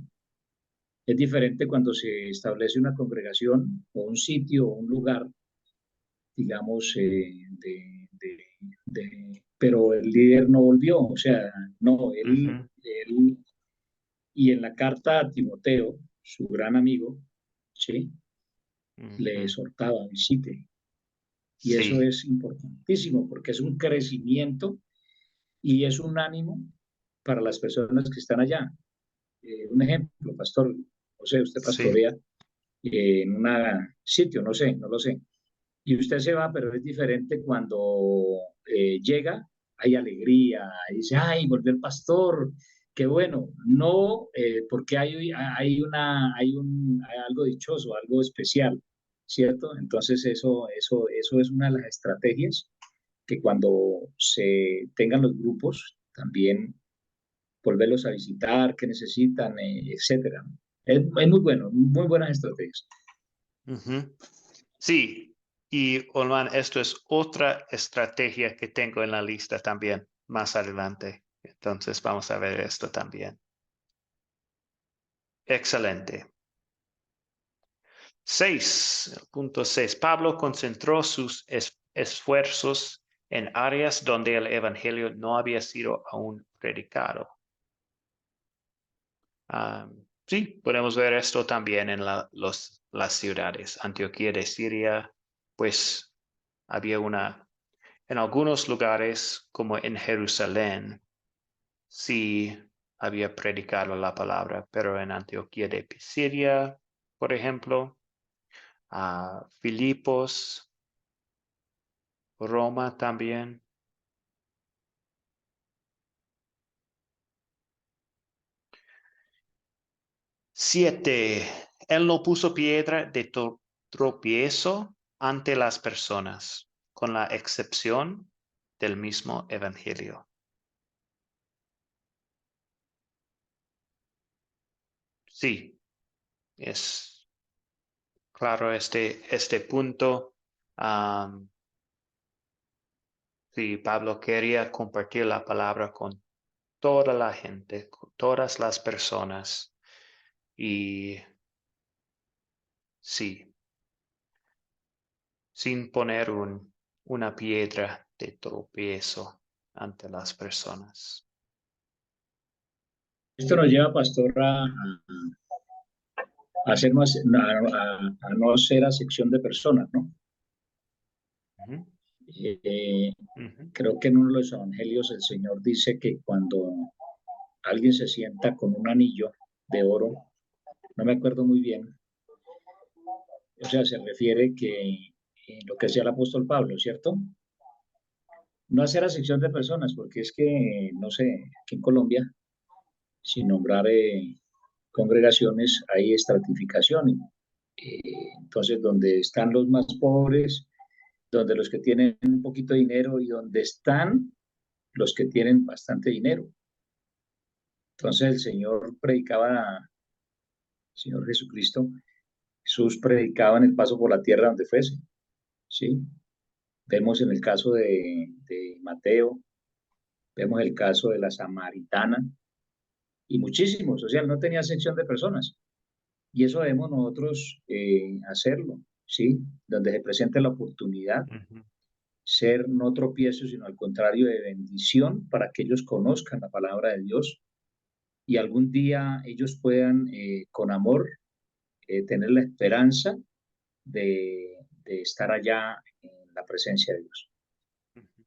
Es diferente cuando se establece una congregación o un sitio o un lugar, digamos, pero el líder no volvió, o sea, no, y en la carta a Timoteo, su gran amigo, ¿sí? Le exhortaba, visite. Y eso Sí. es importantísimo porque es un crecimiento y es un ánimo para las personas que están allá. Un ejemplo, pastor, no sé, usted Sí. pastorea en un sitio, no sé, no lo sé. Y usted se va, pero es diferente cuando llega, hay alegría, y dice, ay, volvió el pastor, Qué bueno, no, porque hay algo dichoso, algo especial, ¿cierto? Entonces eso es una de las estrategias que cuando se tengan los grupos, también volverlos a visitar, qué necesitan, etcétera. Es muy bueno, muy buenas estrategias. Ujú. Sí, y Olman, esto es otra estrategia que tengo en la lista también más adelante. Entonces vamos a ver esto también. Excelente. 6, punto 6. Pablo concentró sus esfuerzos en áreas donde el evangelio no había sido aún predicado. Sí, podemos ver esto también en las ciudades. Antioquía de Siria, pues había en algunos lugares, como en Jerusalén, sí había predicado la palabra, pero en Antioquía de Pisidia, por ejemplo, Filipos, Roma también. 7, él no puso piedra de tropiezo ante las personas, con la excepción del mismo evangelio. Sí, es claro este punto. Sí, Pablo quería compartir la palabra con toda la gente, con todas las personas. Y sí, sin poner una piedra de tropiezo ante las personas. Esto nos lleva, pastor, a no ser acepción de personas, ¿no? Ujú, Eh, ujú, Creo que en uno de los evangelios el Señor dice que cuando alguien se sienta con un anillo de oro, no me acuerdo muy bien, o sea, se refiere que lo que hacía el apóstol Pablo, ¿cierto? No hacer acepción de personas, porque es que, no sé, aquí en Colombia, sin nombrar congregaciones, hay estratificación. Entonces, donde están los más pobres, donde los que tienen un poquito de dinero y donde están los que tienen bastante dinero. Entonces, el Señor Jesucristo, Jesús predicaba en el paso por la tierra donde fuese, ¿sí? Vemos en el caso de Mateo, vemos el caso de la samaritana y muchísimos, o sea, él no tenía sección de personas. Y eso debemos nosotros hacerlo, ¿sí? Donde se presente la oportunidad, ujú. ser no tropiezo, sino al contrario de bendición para que ellos conozcan la palabra de Dios y algún día ellos puedan con amor tener la esperanza de estar allá en la presencia de Dios. Ujú,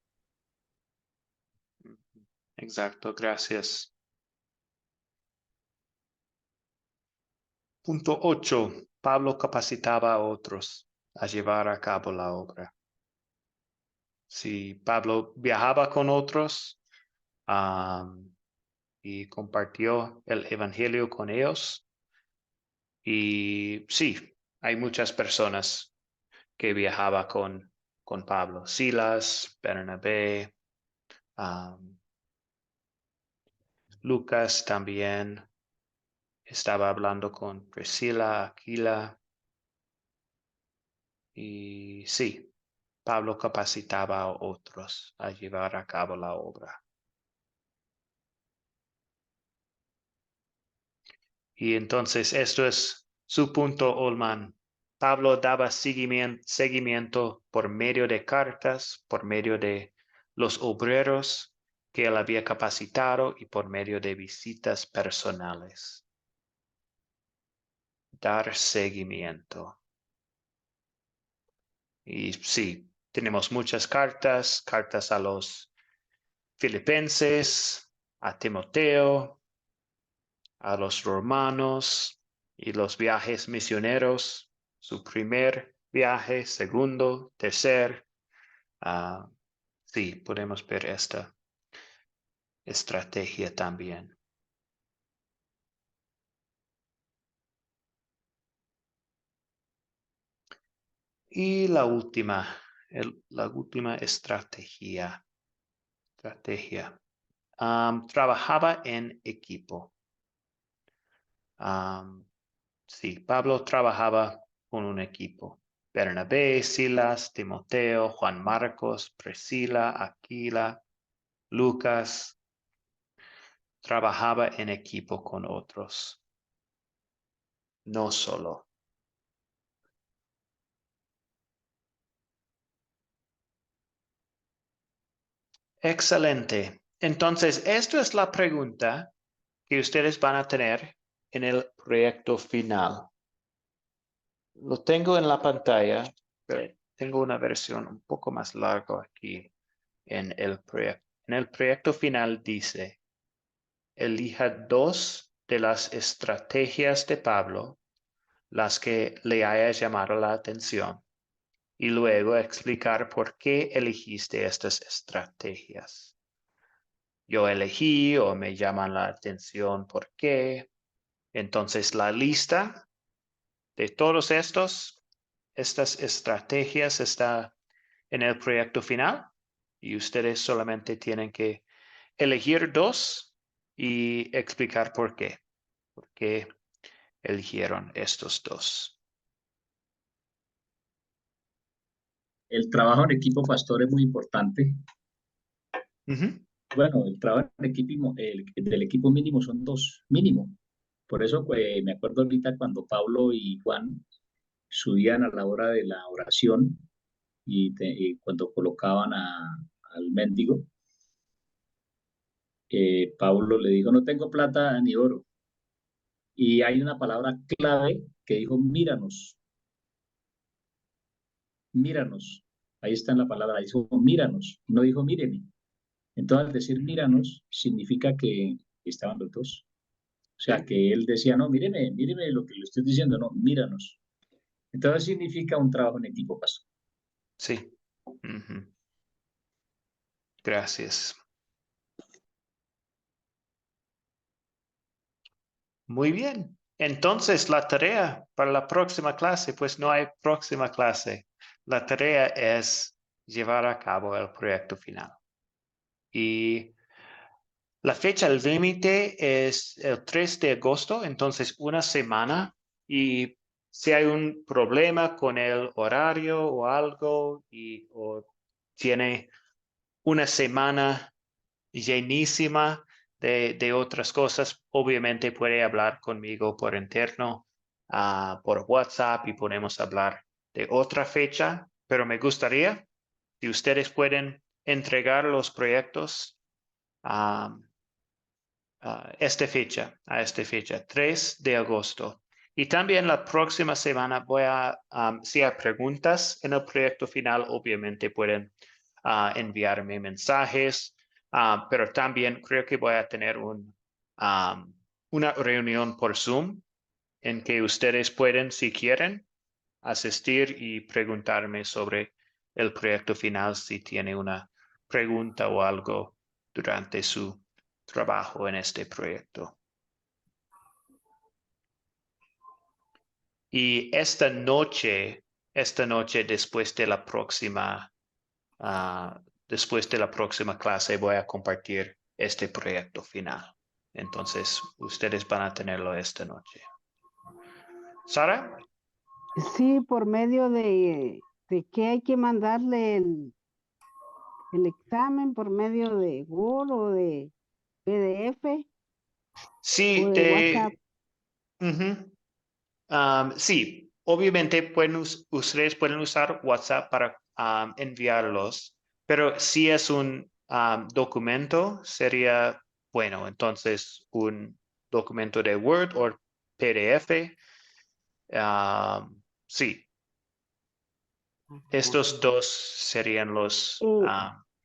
ujú. Exacto, gracias. Punto 8. Pablo capacitaba a otros a llevar a cabo la obra. Si Pablo viajaba con otros y compartió el evangelio con ellos, y sí, hay muchas personas que viajaban con Pablo. Silas, Bernabé, Lucas también estaba hablando con Priscila, Aquila. Y sí, Pablo capacitaba a otros a llevar a cabo la obra. Y entonces esto es su punto, Olman. Pablo daba seguimiento por medio de cartas, por medio de los obreros que él había capacitado y por medio de visitas personales. Dar seguimiento. Y sí, tenemos muchas cartas a los Filipenses, a Timoteo, a los romanos y los viajes misioneros, su primer viaje, segundo, tercer. Sí, podemos ver esta estrategia también. Y la última estrategia. Trabajaba en equipo. Sí, Pablo trabajaba con un equipo. Bernabé, Silas, Timoteo, Juan Marcos, Priscila, Aquila, Lucas. Trabajaba en equipo con otros, no solo. Excelente. Entonces, esta es la pregunta que ustedes van a tener en el proyecto final. Lo tengo en la pantalla, pero tengo una versión un poco más larga aquí en el proyecto. En el proyecto final dice, elija 2 de las estrategias de Pablo, las que le haya llamado la atención, y luego explicar por qué elegiste estas estrategias. Yo elegí o me llaman la atención por qué. Entonces la lista de todos estas estrategias está en el proyecto final y ustedes solamente tienen que elegir 2 y explicar por qué eligieron estos 2. El trabajo en equipo, pastor, es muy importante. Bueno, el trabajo en equipo, del equipo mínimo son 2, mínimo. Por eso me acuerdo ahorita cuando Pablo y Juan subían a la hora de la oración y cuando colocaban al mendigo, Pablo le dijo, no tengo plata ni oro. Y hay una palabra clave que dijo, míranos, míranos. Ahí está en la palabra, dijo, míranos, no dijo, míreme. Entonces, al decir míranos, significa que estaban los 2. O sea, que él decía, no, míreme, míreme lo que le estoy diciendo, no, míranos. Entonces significa un trabajo en equipo, pastor. Sí. Gracias. Muy bien. Entonces, la tarea para la próxima clase, pues no hay próxima clase. La tarea es llevar a cabo el proyecto final. Y la fecha límite es el 3 de agosto, entonces una semana. Y si hay un problema con el horario o algo, o tiene una semana llenísima de otras cosas, obviamente puede hablar conmigo por interno, por WhatsApp y podemos hablar de otra fecha, pero me gustaría si ustedes pueden entregar los proyectos a esta fecha, 3 de agosto. Y también la próxima semana voy si hay preguntas en el proyecto final, obviamente pueden enviarme mensajes, pero también creo que voy a tener una reunión por Zoom en que ustedes pueden, si quieren, asistir y preguntarme sobre el proyecto final si tiene una pregunta o algo durante su trabajo en este proyecto. Y esta noche después de la próxima clase voy a compartir este proyecto final. Entonces, ustedes van a tenerlo esta noche. Sara. Sí, por medio de que hay que mandarle el examen por medio de Word o de PDF Sí, o de WhatsApp. Sí, obviamente ustedes pueden usar WhatsApp para enviarlos, pero si es un documento, sería bueno, entonces un documento de Word o PDF. Sí, estos 2 serían los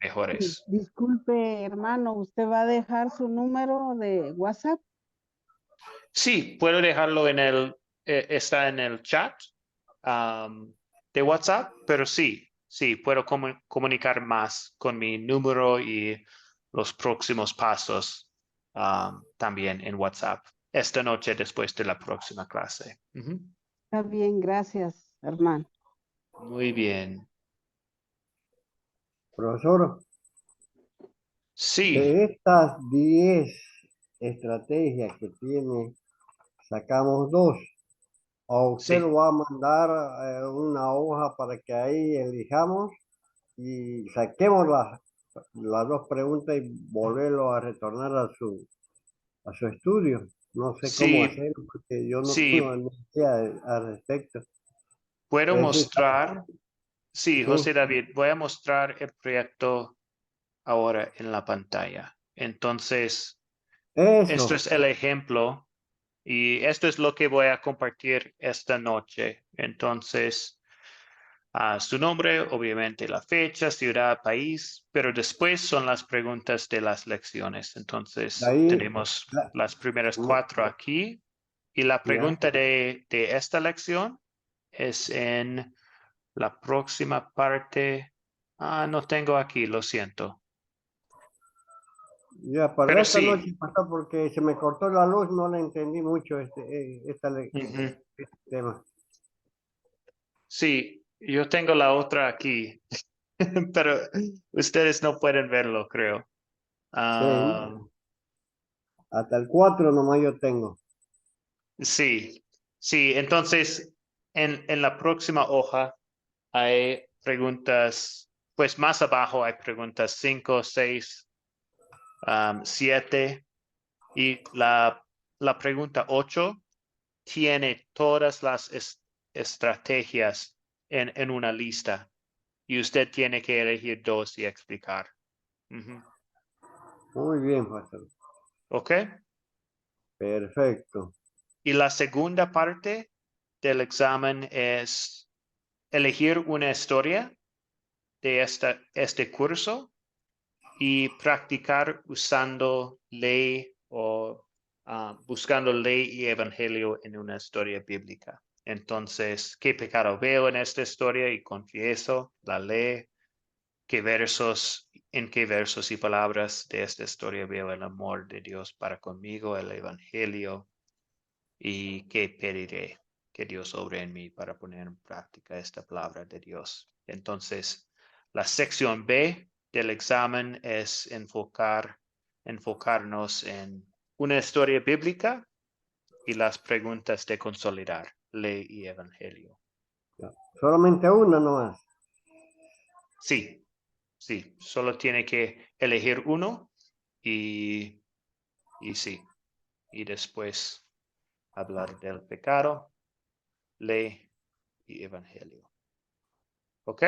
mejores. Disculpe, hermano, ¿usted va a dejar su número de WhatsApp? Sí, puedo dejarlo está en el chat de WhatsApp, pero sí, puedo comunicar más con mi número y los próximos pasos también en WhatsApp esta noche después de la próxima clase. Está bien, gracias, hermano. Muy bien. Profesor, Sí, de estas 10 estrategias que tiene, sacamos 2. O usted sí, lo va a mandar una hoja para que ahí elijamos y saquemos las 2 preguntas y volverlo a retornar a su estudio. No sé cómo sí, hacerlo porque yo no tengo sí. ni idea al respecto. Puedo Es decir, mostrar. Sí, sí, José David, voy a mostrar el proyecto ahora en la pantalla. Entonces, esto eso. es el ejemplo y esto es lo que voy a compartir esta noche. Entonces, su nombre, obviamente la fecha, ciudad, país, pero después son las preguntas de las lecciones. Entonces, Ahí, tenemos la- las primeras no, 4 aquí y la ya. pregunta de esta lección es en la próxima parte. No tengo aquí, lo siento. Ya, para Pero esta noche sí. pasó porque se me cortó la luz, no le entendí mucho Ujú. este tema. Sí, yo tengo la otra aquí, pero ustedes no pueden verlo, creo. Sí, Ah, hasta el 4 nomás yo tengo. sí, sí, entonces en la próxima hoja hay preguntas, pues más abajo hay preguntas 5, 6, 7 y la pregunta 8 tiene todas las estrategias en una lista y usted tiene que elegir 2 y explicar. Ujú. Muy bien, pastor. ¿Ok? Perfecto. Y la segunda parte del examen es elegir una historia de este curso y practicar usando ley o buscando ley y evangelio en una historia bíblica. Entonces, ¿qué pecado veo en esta historia y confieso la ley? En qué versos y palabras de esta historia veo el amor de Dios para conmigo, el evangelio, y qué pediré que Dios obre en mí para poner en práctica esta palabra de Dios? Entonces, la sección B del examen es enfocarnos en una historia bíblica y las preguntas de consolidar ley y evangelio. Ya. Solamente una nomás. Sí, sí, solo tiene que elegir uno y sí, y después hablar del pecado, ley y evangelio. ¿Ok?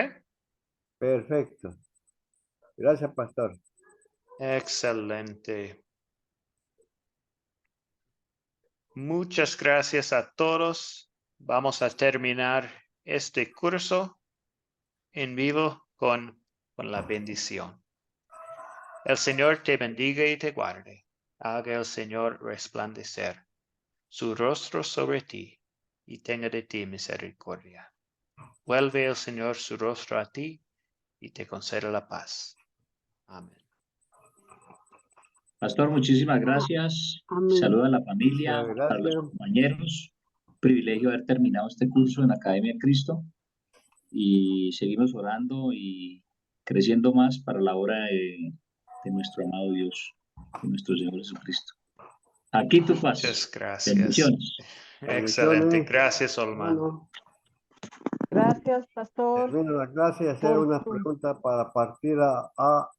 Perfecto. Gracias, pastor. Excelente. Muchas gracias a todos. Vamos a terminar este curso en vivo con la bendición. El Señor te bendiga y te guarde. Haga el Señor resplandecer su rostro sobre ti y tenga de ti misericordia. Vuelve el Señor su rostro a ti y te conceda la paz. Amén. Pastor, muchísimas gracias. Amén. Saludo a la familia, Muchas a los gracias. compañeros. Privilegio haber terminado este curso en la Academia de Cristo y seguimos orando y creciendo más para la obra de nuestro amado Dios, de nuestro Señor Jesucristo. Aquí tu paz. Muchas gracias. Bendiciones. Excelente. Bendiciones. Gracias, Olman. Bueno, Gracias, pastor, termino la clase y hacer por una su pregunta para partir a